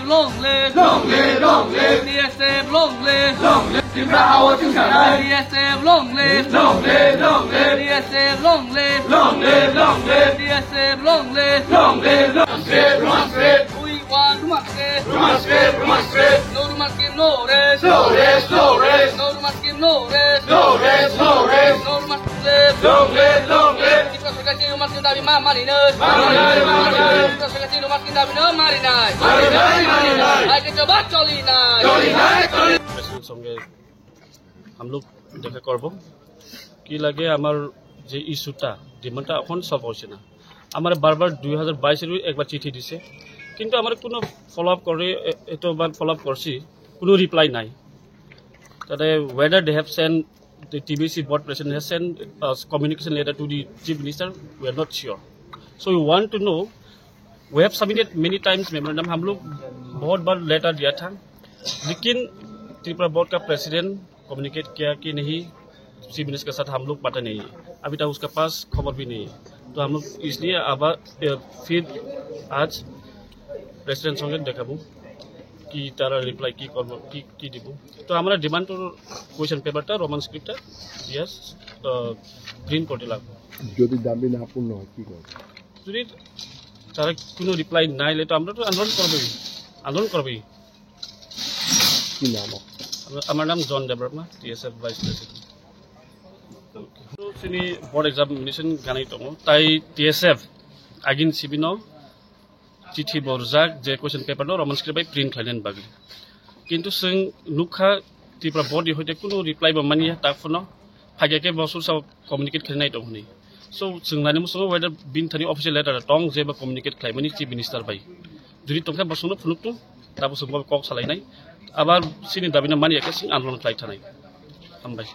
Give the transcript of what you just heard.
Long live, long live, long live. DSM, long live, long live. DSM, long live, long live, long live. DSM, long live, long live, long live. DSM, long live, long live, long live. We want Rumaskin, Rumaskin, Rumaskin. No Rumaskin, no rest, no rest, no rest. No Rumaskin, no rest, no rest, no rest. No Rumaskin, long live, long live. Kita sekali Rumaskin tapi marinai, marinai, marinai. Kita sekali Rumaskin tapi marinai, marinai, marinai. Ayo coba colinai, colinai, colinai. संगे हम लोग देखा करब कि लगे आमार जे इश्यूटा डिमांडटा এখন solve হইছে না আমার বারবার 2022 এর একবার চিঠি দিছে কিন্তু আমার কোনো ফলো আপ করে এতবার ফলো আপ করছি কোনো রিপ্লাই নাই তাতে whether they have sent the TBC board president has sent a communication letter to the chief minister we are not sure so we want to know we have submitted many times memorandum हम लोग बहुत बार letter दिया था लेकिन Tripura board का president communicate किया कि नहीं चीफ मिनिस्टर के साथ हम लोग पता नहीं है अभी तक उसके पास खबर भी नहीं है तो हम लोग इसलिए अब फिर आज प्रेसिडेंट संगे देखाबो कि तारा रिप्लाई की करब की দিব तो हमारा डिमांड तो क्वेश्चन पेपरটা रोमान स्क्रिप्टটা यस प्रिंट করতে লাগবে যদি দাবি না পূর্ণ হয় কি করব যদি তারা কোনো রিপ্লাই নাই লে তো আমরা তো আন্দোলন করব কি নাম আমার নাম John Debbarma TSF vice president सिनी बोर्ड एग्जामिनेशन गानै दङ ताइ टिएसएफ आगिन सिबिनो चिठी बरजाक जे क्वेश्चन पेपर नो रोमान स्क्रिप्ट बाय प्रिन्ट खालायनायनि बागै किन्तु जों नुखा त्रिपुरा बोर्ड हयते कुनु रिप्लाइ बमानिया ताफुनो फागेके बसुर साव कम्युनिकेट खालायनाय दङ नि सो जोंनानि मुसुङो वेदार बिन थानि अफिसियेल लेटार दं जेबो कम्युनिकेट खालायमानि चिफ मिनिस्टार बाय जुदि तंखा बसुनो फुनुकतु दा बसुङो कक सालायनाय आबार सिनि दाबिना मानियाके सिं आन्दोलन खालाय थानाय हामबाय